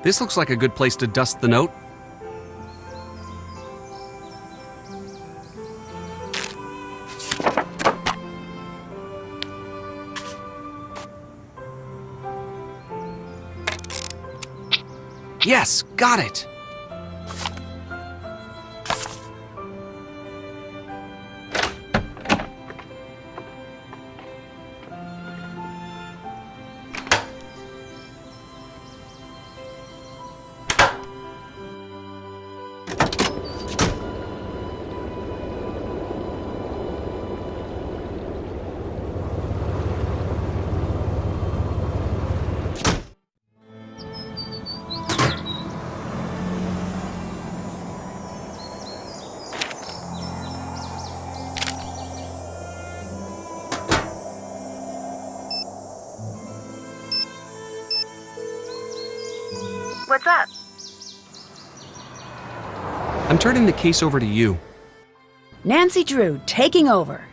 This looks like a good place to dust the note. Yes, got it! What's up? I'm turning the case over to you. Nancy Drew, taking over.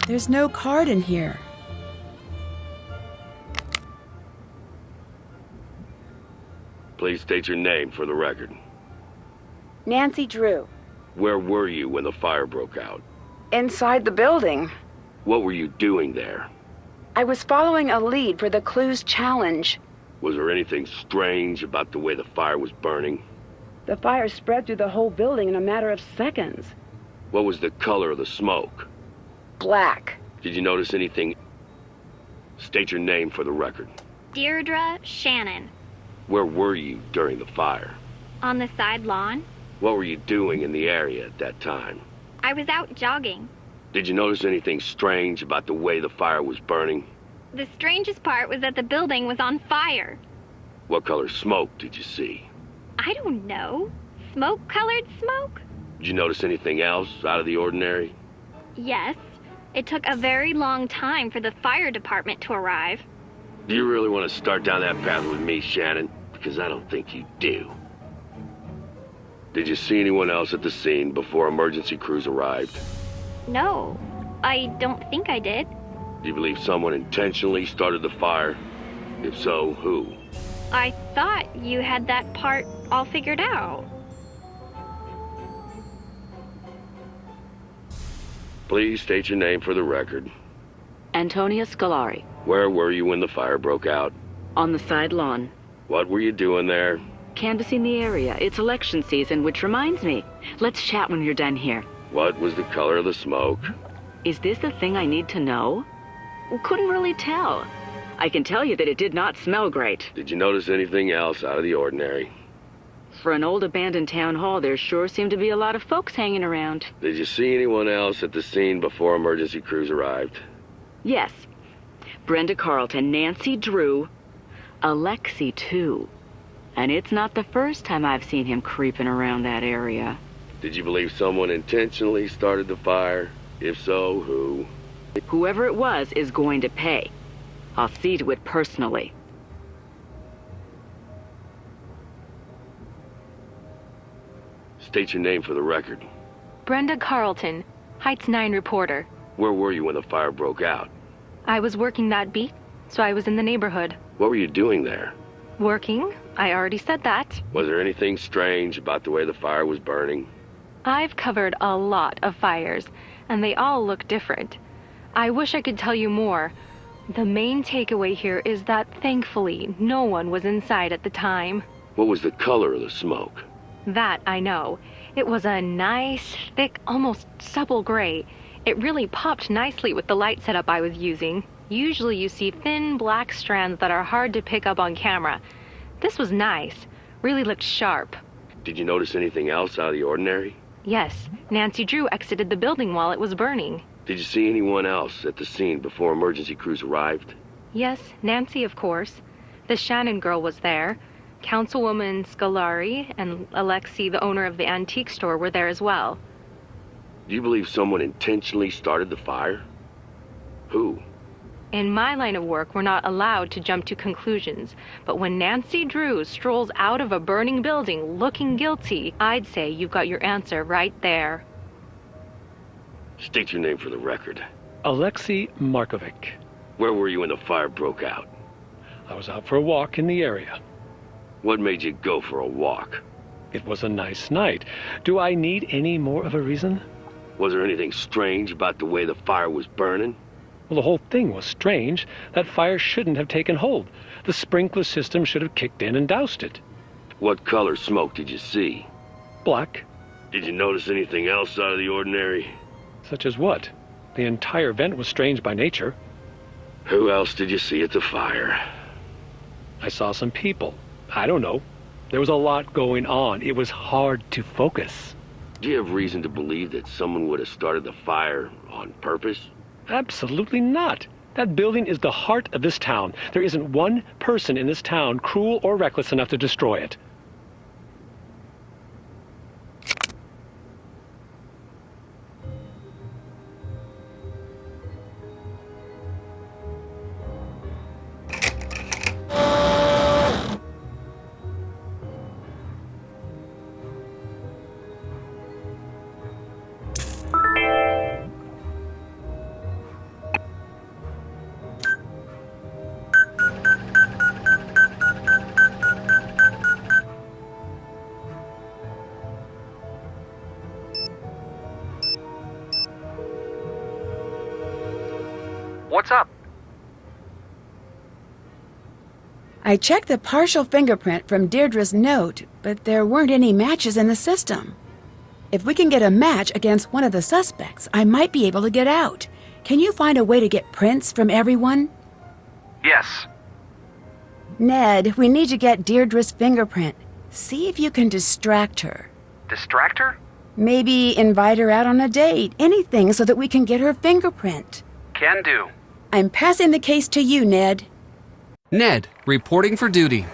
There's no card in here. Please state your name for the record. Nancy Drew. Where were you when the fire broke out? Inside the building. What were you doing there? I was following a lead for the Clues Challenge. Was there anything strange about the way the fire was burning? The fire spread through the whole building in a matter of seconds. What was the color of the smoke? Black. Did you notice anything? State your name for the record. Deirdre Shannon. Where were you during the fire? On the side lawn. What were you doing in the area at that time? I was out jogging. Did you notice anything strange about the way the fire was burning? The strangest part was that the building was on fire. What color smoke did you see? I don't know. Smoke-colored smoke? Did you notice anything else out of the ordinary? Yes. It took a very long time for the fire department to arrive. Do you really want to start down that path with me, Shannon? Because I don't think you do. Did you see anyone else at the scene before emergency crews arrived? No, I don't think I did. Do you believe someone intentionally started the fire? If so, who? I thought you had that part all figured out. Please state your name for the record. Antonia Scolari. Where were you when the fire broke out? On the side lawn. What were you doing there? Canvassing the area. It's election season, which reminds me. Let's chat when you're done here. What was the color of the smoke? Is this the thing I need to know? Couldn't really tell. I can tell you that it did not smell great. Did you notice anything else out of the ordinary? For an old abandoned town hall, there sure seemed to be a lot of folks hanging around. Did you see anyone else at the scene before emergency crews arrived? Yes. Brenda Carlton, Nancy Drew, Alexi, too. And it's not the first time I've seen him creeping around that area. Did you believe someone intentionally started the fire? If so, who? Whoever it was is going to pay. I'll see to it personally. State your name for the record. Brenda Carlton, Heights 9 reporter. Where were you when the fire broke out? I was working that beat, so I was in the neighborhood. What were you doing there? Working. I already said that. Was there anything strange about the way the fire was burning? I've covered a lot of fires, and they all look different. I wish I could tell you more. The main takeaway here is that thankfully no one was inside at the time. What was the color of the smoke? That I know. It was a nice, thick, almost supple gray. It really popped nicely with the light setup I was using. Usually you see thin black strands that are hard to pick up on camera. This was nice. Really looked sharp. Did you notice anything else out of the ordinary? Yes, Nancy Drew exited the building while it was burning. Did you see anyone else at the scene before emergency crews arrived? Yes, Nancy, of course. The Shannon girl was there. Councilwoman Scolari and Alexei, the owner of the antique store, were there as well. Do you believe someone intentionally started the fire? Who? In my line of work, we're not allowed to jump to conclusions. But when Nancy Drew strolls out of a burning building looking guilty, I'd say you've got your answer right there. State your name for the record. Alexei Markovic. Where were you when the fire broke out? I was out for a walk in the area. What made you go for a walk? It was a nice night. Do I need any more of a reason? Was there anything strange about the way the fire was burning? Well, the whole thing was strange. That fire shouldn't have taken hold. The sprinkler system should have kicked in and doused it. What color smoke did you see? Black. Did you notice anything else out of the ordinary? Such as what? The entire vent was strange by nature. Who else did you see at the fire? I saw some people. I don't know. There was a lot going on. It was hard to focus. Do you have reason to believe that someone would have started the fire on purpose? Absolutely not. That building is the heart of this town. There isn't one person in this town cruel or reckless enough to destroy it. What's up? I checked the partial fingerprint from Deirdre's note, but there weren't any matches in the system. If we can get a match against one of the suspects, I might be able to get out. Can you find a way to get prints from everyone? Yes. Ned, we need to get Deirdre's fingerprint. See if you can distract her. Distract her? Maybe invite her out on a date. Anything so that we can get her fingerprint. Can do. I'm passing the case to you, Ned. Ned, reporting for duty.